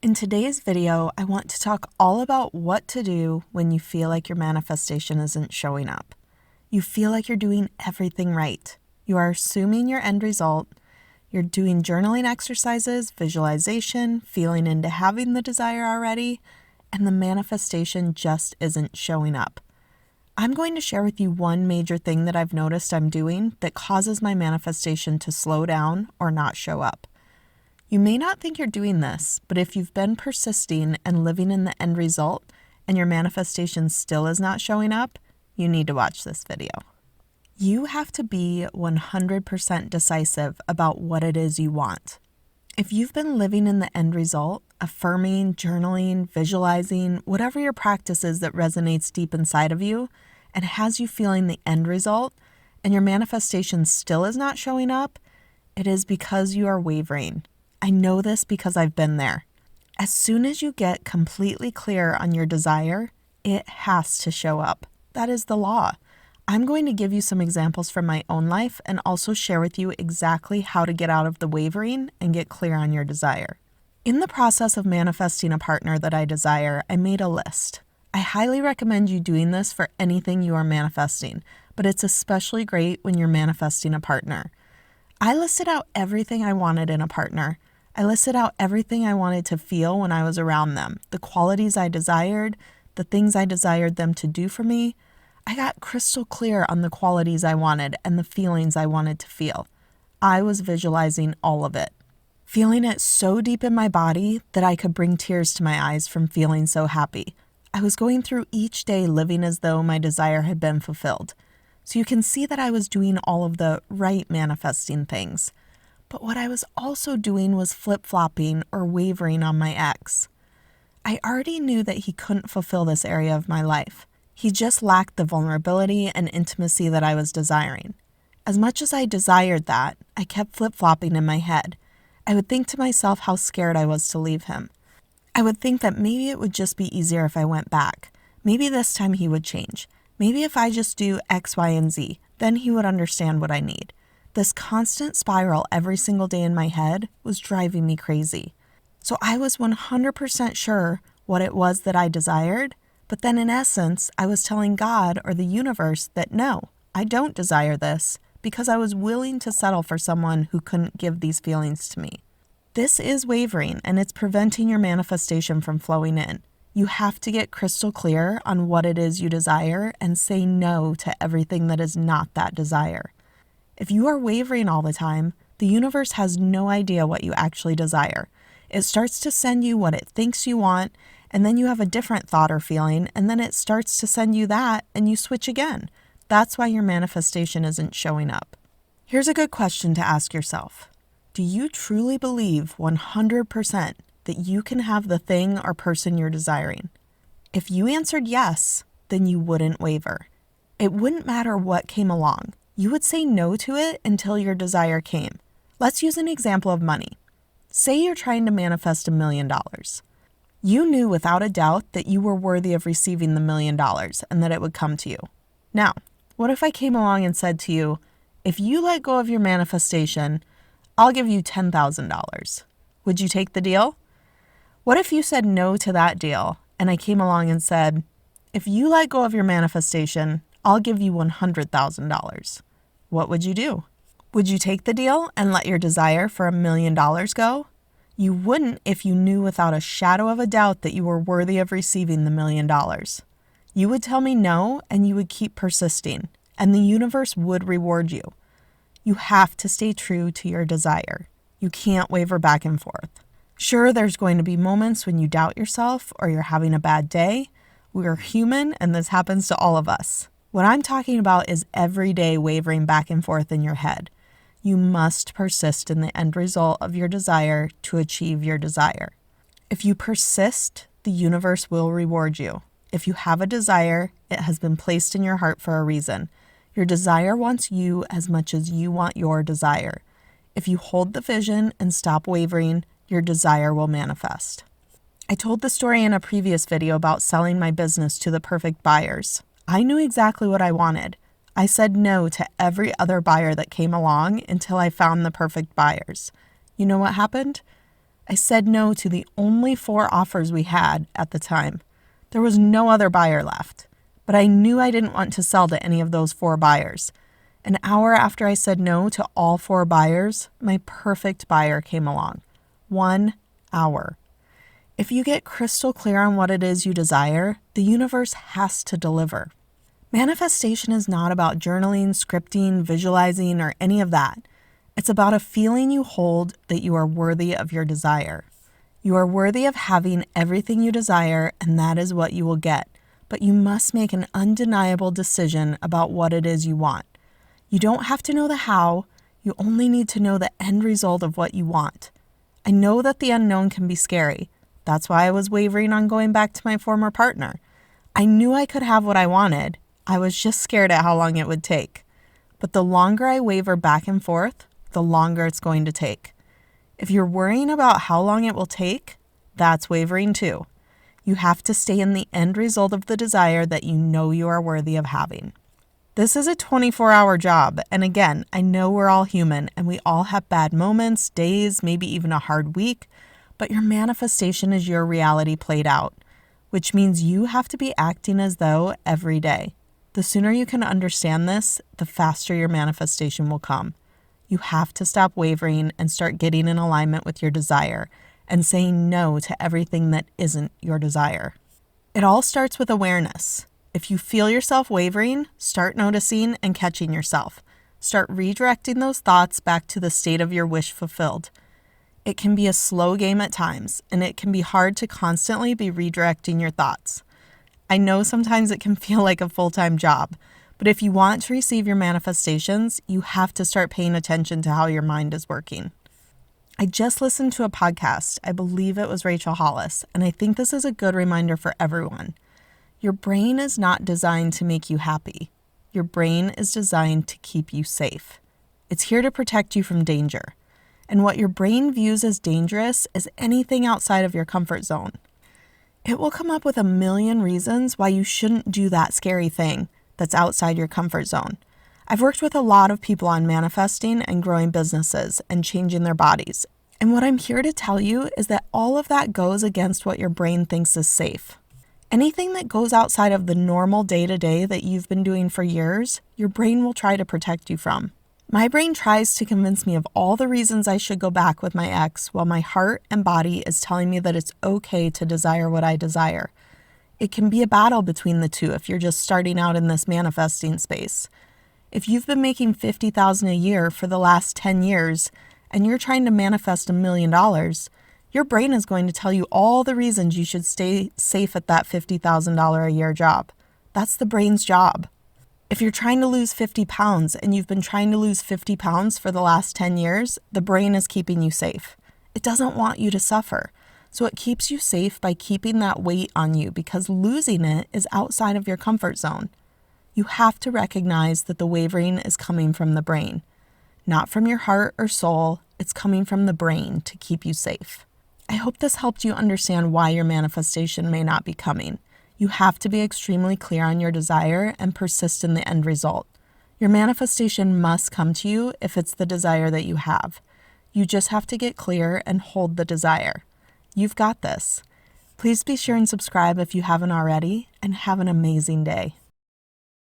In today's video, I want to talk all about what to do when you feel like your manifestation isn't showing up. You feel like you're doing everything right. You are assuming your end result. You're doing journaling exercises, visualization, feeling into having the desire already, and the manifestation just isn't showing up. I'm going to share with you one major thing that I've noticed I'm doing that causes my manifestation to slow down or not show up. You may not think you're doing this, but if you've been persisting and living in the end result and your manifestation still is not showing up, you need to watch this video. You have to be 100% decisive about what it is you want. If you've been living in the end result, affirming, journaling, visualizing, whatever your practice is that resonates deep inside of you and has you feeling the end result, and your manifestation still is not showing up, it is because you are wavering. I know this because I've been there. As soon as you get completely clear on your desire, it has to show up. That is the law. I'm going to give you some examples from my own life and also share with you exactly how to get out of the wavering and get clear on your desire. In the process of manifesting a partner that I desire, I made a list. I highly recommend you doing this for anything you are manifesting, but it's especially great when you're manifesting a partner. I listed out everything I wanted in a partner. I listed out everything I wanted to feel when I was around them, the qualities I desired, the things I desired them to do for me. I got crystal clear on the qualities I wanted and the feelings I wanted to feel. I was visualizing all of it, feeling it so deep in my body that I could bring tears to my eyes from feeling so happy. I was going through each day living as though my desire had been fulfilled. So you can see that I was doing all of the right manifesting things. But what I was also doing was flip-flopping or wavering on my ex. I already knew that he couldn't fulfill this area of my life. He just lacked the vulnerability and intimacy that I was desiring. As much as I desired that, I kept flip-flopping in my head. I would think to myself how scared I was to leave him. I would think that maybe it would just be easier if I went back. Maybe this time he would change. Maybe if I just do X, Y, and Z, then he would understand what I need. This constant spiral every single day in my head was driving me crazy. So I was 100% sure what it was that I desired, but then in essence, I was telling God or the universe that no, I don't desire this because I was willing to settle for someone who couldn't give these feelings to me. This is wavering, and it's preventing your manifestation from flowing in. You have to get crystal clear on what it is you desire and say no to everything that is not that desire. If you are wavering all the time, the universe has no idea what you actually desire. It starts to send you what it thinks you want, and then you have a different thought or feeling, and then it starts to send you that, and you switch again. That's why your manifestation isn't showing up. Here's a good question to ask yourself. Do you truly believe 100% that you can have the thing or person you're desiring? If you answered yes, then you wouldn't waver. It wouldn't matter what came along. You would say no to it until your desire came. Let's use an example of money. Say you're trying to manifest $1 million. You knew without a doubt that you were worthy of receiving the $1 million and that it would come to you. Now, what if I came along and said to you, if you let go of your manifestation, I'll give you $10,000. Would you take the deal? What if you said no to that deal and I came along and said, if you let go of your manifestation, I'll give you $100,000. What would you do? Would you take the deal and let your desire for $1 million go? You wouldn't if you knew without a shadow of a doubt that you were worthy of receiving the $1 million. You would tell me no, and you would keep persisting, and the universe would reward you. You have to stay true to your desire. You can't waver back and forth. Sure, there's going to be moments when you doubt yourself or you're having a bad day. We are human, and this happens to all of us. What I'm talking about is every day wavering back and forth in your head. You must persist in the end result of your desire to achieve your desire. If you persist, the universe will reward you. If you have a desire, it has been placed in your heart for a reason. Your desire wants you as much as you want your desire. If you hold the vision and stop wavering, your desire will manifest. I told the story in a previous video about selling my business to the perfect buyers. I knew exactly what I wanted. I said no to every other buyer that came along until I found the perfect buyers. You know what happened? I said no to the only 4 offers we had at the time. There was no other buyer left, but I knew I didn't want to sell to any of those 4 buyers. An hour after I said no to all 4 buyers, my perfect buyer came along. 1 hour. If you get crystal clear on what it is you desire, the universe has to deliver. Manifestation is not about journaling, scripting, visualizing, or any of that. It's about a feeling you hold that you are worthy of your desire. You are worthy of having everything you desire, and that is what you will get. But you must make an undeniable decision about what it is you want. You don't have to know the how, you only need to know the end result of what you want. I know that the unknown can be scary. That's why I was wavering on going back to my former partner. I knew I could have what I wanted. I was just scared at how long it would take. But the longer I waver back and forth, the longer it's going to take. If you're worrying about how long it will take, that's wavering too. You have to stay in the end result of the desire that you know you are worthy of having. This is a 24-hour job, and again, I know we're all human and we all have bad moments, days, maybe even a hard week, but your manifestation is your reality played out, which means you have to be acting as though every day. The sooner you can understand this, the faster your manifestation will come. You have to stop wavering and start getting in alignment with your desire and saying no to everything that isn't your desire. It all starts with awareness. If you feel yourself wavering, start noticing and catching yourself. Start redirecting those thoughts back to the state of your wish fulfilled. It can be a slow game at times, and it can be hard to constantly be redirecting your thoughts. I know sometimes it can feel like a full-time job, but if you want to receive your manifestations, you have to start paying attention to how your mind is working. I just listened to a podcast, I believe it was Rachel Hollis, and I think this is a good reminder for everyone. Your brain is not designed to make you happy. Your brain is designed to keep you safe. It's here to protect you from danger. And what your brain views as dangerous is anything outside of your comfort zone. It will come up with a million reasons why you shouldn't do that scary thing that's outside your comfort zone. I've worked with a lot of people on manifesting and growing businesses and changing their bodies. And what I'm here to tell you is that all of that goes against what your brain thinks is safe. Anything that goes outside of the normal day-to-day that you've been doing for years, your brain will try to protect you from. My brain tries to convince me of all the reasons I should go back with my ex, while my heart and body is telling me that it's okay to desire what I desire. It can be a battle between the two if you're just starting out in this manifesting space. If you've been making $50,000 a year for the last 10 years and you're trying to manifest $1 million, your brain is going to tell you all the reasons you should stay safe at that $50,000 a year job. That's the brain's job. If you're trying to lose 50 pounds and you've been trying to lose 50 pounds for the last 10 years, the brain is keeping you safe. It doesn't want you to suffer. So it keeps you safe by keeping that weight on you because losing it is outside of your comfort zone. You have to recognize that the wavering is coming from the brain. Not from your heart or soul, it's coming from the brain to keep you safe. I hope this helped you understand why your manifestation may not be coming. You have to be extremely clear on your desire and persist in the end result. Your manifestation must come to you if it's the desire that you have. You just have to get clear and hold the desire. You've got this. Please be sure and subscribe if you haven't already, and have an amazing day.